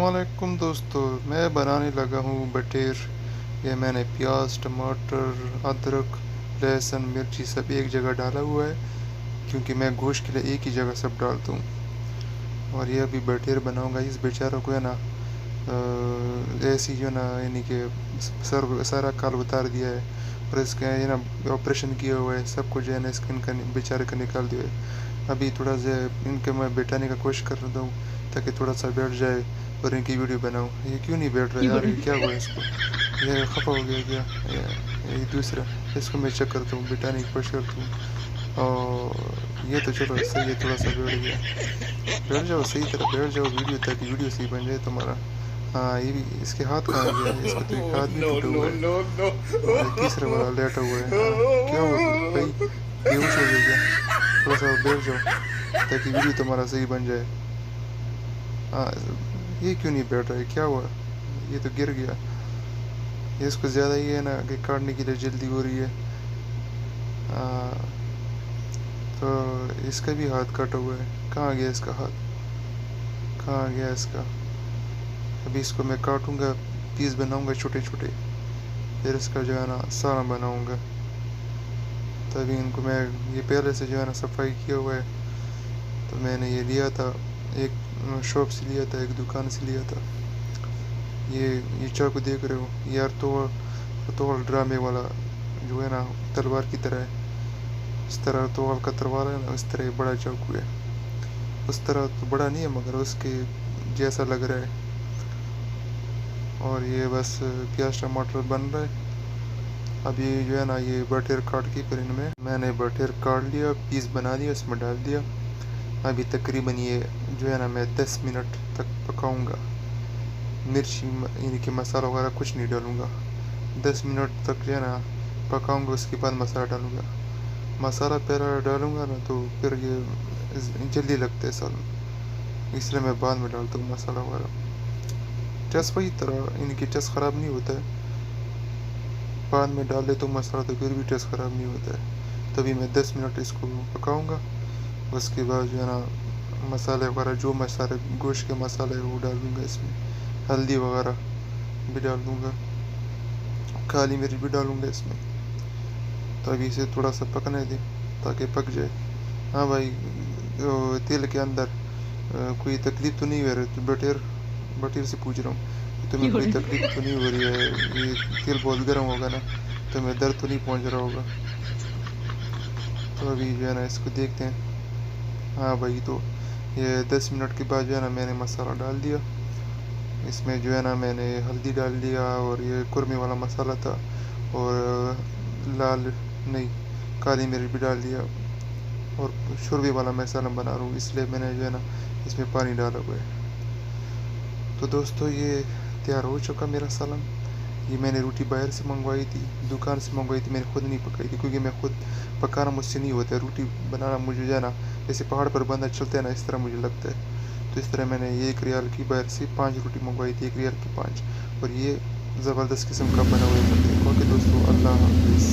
अस्सलामुअलैकुम दोस्तों, मैं बनाने लगा हूँ बटेर। ये मैंने प्याज, टमाटर, अदरक, लहसुन, मिर्ची सब एक जगह डाला हुआ है, क्योंकि मैं गोश्त के लिए एक ही जगह सब डालता हूँ। और ये अभी बटेर बनाऊँगा। इस बेचारों को है ना ऐसी जो ना यानी कि सारा काल उतार दिया है, और इसका ये ना ऑपरेशन किया हुआ है, सब कुछ जो है ना इसका इनका बेचारे का निकाल दिया है। अभी थोड़ा सा इनके मैं बैठाने का कोशिश कर रहा हूँ ताकि थोड़ा सा बैठ जाए और इनकी वीडियो बनाऊँ। ये क्यों नहीं बैठ रहा यार, ये क्या हुआ इसको? ये खफा हो गया क्या? ये दूसरा, इसको मैं चेक करता हूँ, बैठाने की कोशिश करता हूँ। और ये तो चलो सही है, थोड़ा सा बैठ गया। बैठ जाओ, सही तरह बैठ जाओ वीडियो, ताकि वीडियो सही बन जाए तुम्हारा। हाँ, ये भी इसके हाथ कहाँ गया है? इसका तो एक हाथ भी टूटा हुआ है, और तीसरा वाला लेटा हुआ है। हाँ, क्या हुआ भाई, बेहोश हो गया क्या? थोड़ा सा बैठ जाओ ताकि वीडियो तुम्हारा सही बन जाए। हाँ, ये क्यों नहीं बैठ रहा है, क्या हुआ? ये तो गिर गया। ये इसको ज़्यादा ही है ना कि काटने के लिए जल्दी हो रही है। हाँ, तो इसका भी हाथ कटा हुआ है। कहाँ गया इसका हाथ, कहाँ गया इसका? अभी इसको मैं काटूंगा, पीस बनाऊंगा छोटे छोटे, फिर इसका जो है ना सालन बनाऊंगा। तभी इनको मैं, ये पहले से जो है ना सफाई किया हुआ है, तो मैंने ये लिया था, एक शॉप से लिया था, एक दुकान से लिया था। ये चाकू देख रहे हो, ये अर्तोल ड्रामे वाला जो है ना तलवार की तरह है। इस तरह अर्तोल का तलवार है ना, इस तरह बड़ा चाकू है। उस तरह तो बड़ा नहीं है, मगर उसके जैसा लग रहा है। और ये बस प्याज टमाटर बन रहा है। अभी जो है ना ये बटेर काट के फिर इनमें मैंने बटेर काट लिया, पीस बना दिया, इसमें डाल दिया। अभी तकरीबन ये जो है ना मैं 10 मिनट तक पकाऊंगा। मिर्ची यानी कि मसाला वगैरह कुछ नहीं डालूंगा। 10 मिनट तक जो है ना पकाऊंगा, उसके बाद मसाला डालूंगा। मसाला पहले डालूंगा ना तो फिर ये जल्दी लगता है सालन, इसलिए मैं बाद में डालता हूँ मसाला वगैरह। टेस्ट वही तरह, इनकी टेस्ट ख़राब नहीं होता है। बाद में डाल दे तो मसाला तो फिर भी टेस्ट ख़राब नहीं होता है। तभी मैं 10 मिनट इसको पकाऊंगा। उसके बाद जो है ना मसाले वगैरह, जो मसाले गोश्त के मसाले वो डाल दूँगा इसमें। हल्दी वगैरह भी डाल दूँगा, काली मिर्च भी डालूँगा इसमें। तो अभी इसे थोड़ा सा पकने दें ताकि पक जाए। हाँ भाई, तेल के अंदर कोई तकलीफ़ तो नहीं हो रही? तो बटेर से पूछ रहा हूँ, तुम्हें कोई तकलीफ तो नहीं हो रही है? ये तेल बहुत गर्म होगा ना, तुम्हें दर्द तो नहीं पहुँच रहा होगा? तो अभी जो है ना इसको देखते हैं। हाँ भाई, तो ये 10 मिनट के बाद जो है ना मैंने मसाला डाल दिया। इसमें जो है ना मैंने हल्दी डाल दिया, और ये कुरमे वाला मसाला था, और लाल नहीं काली मिर्च भी डाल दिया। और शोरबे वाला मैं सालन बना रहा हूँ, इसलिए मैंने जो है ना इसमें पानी डाला हुआ है। तो दोस्तों, ये तैयार हो चुका मेरा सालन। ये मैंने रोटी बाहर से मंगवाई थी, दुकान से मंगवाई थी, मैंने खुद नहीं पकाई थी, क्योंकि मैं खुद पकाना मुझसे नहीं होता है। रोटी बनाना मुझे जो है ना जैसे पहाड़ पर बंदा चलता है ना, इस तरह मुझे लगता है। तो इस तरह मैंने 1 रियाल की बाहर से 5 रोटी मंगवाई थी, 1 रियाल की 5। और ये ज़बरदस्त किस्म का बना हुआ है। ओके दोस्तों, अल्लाह हाफिज़।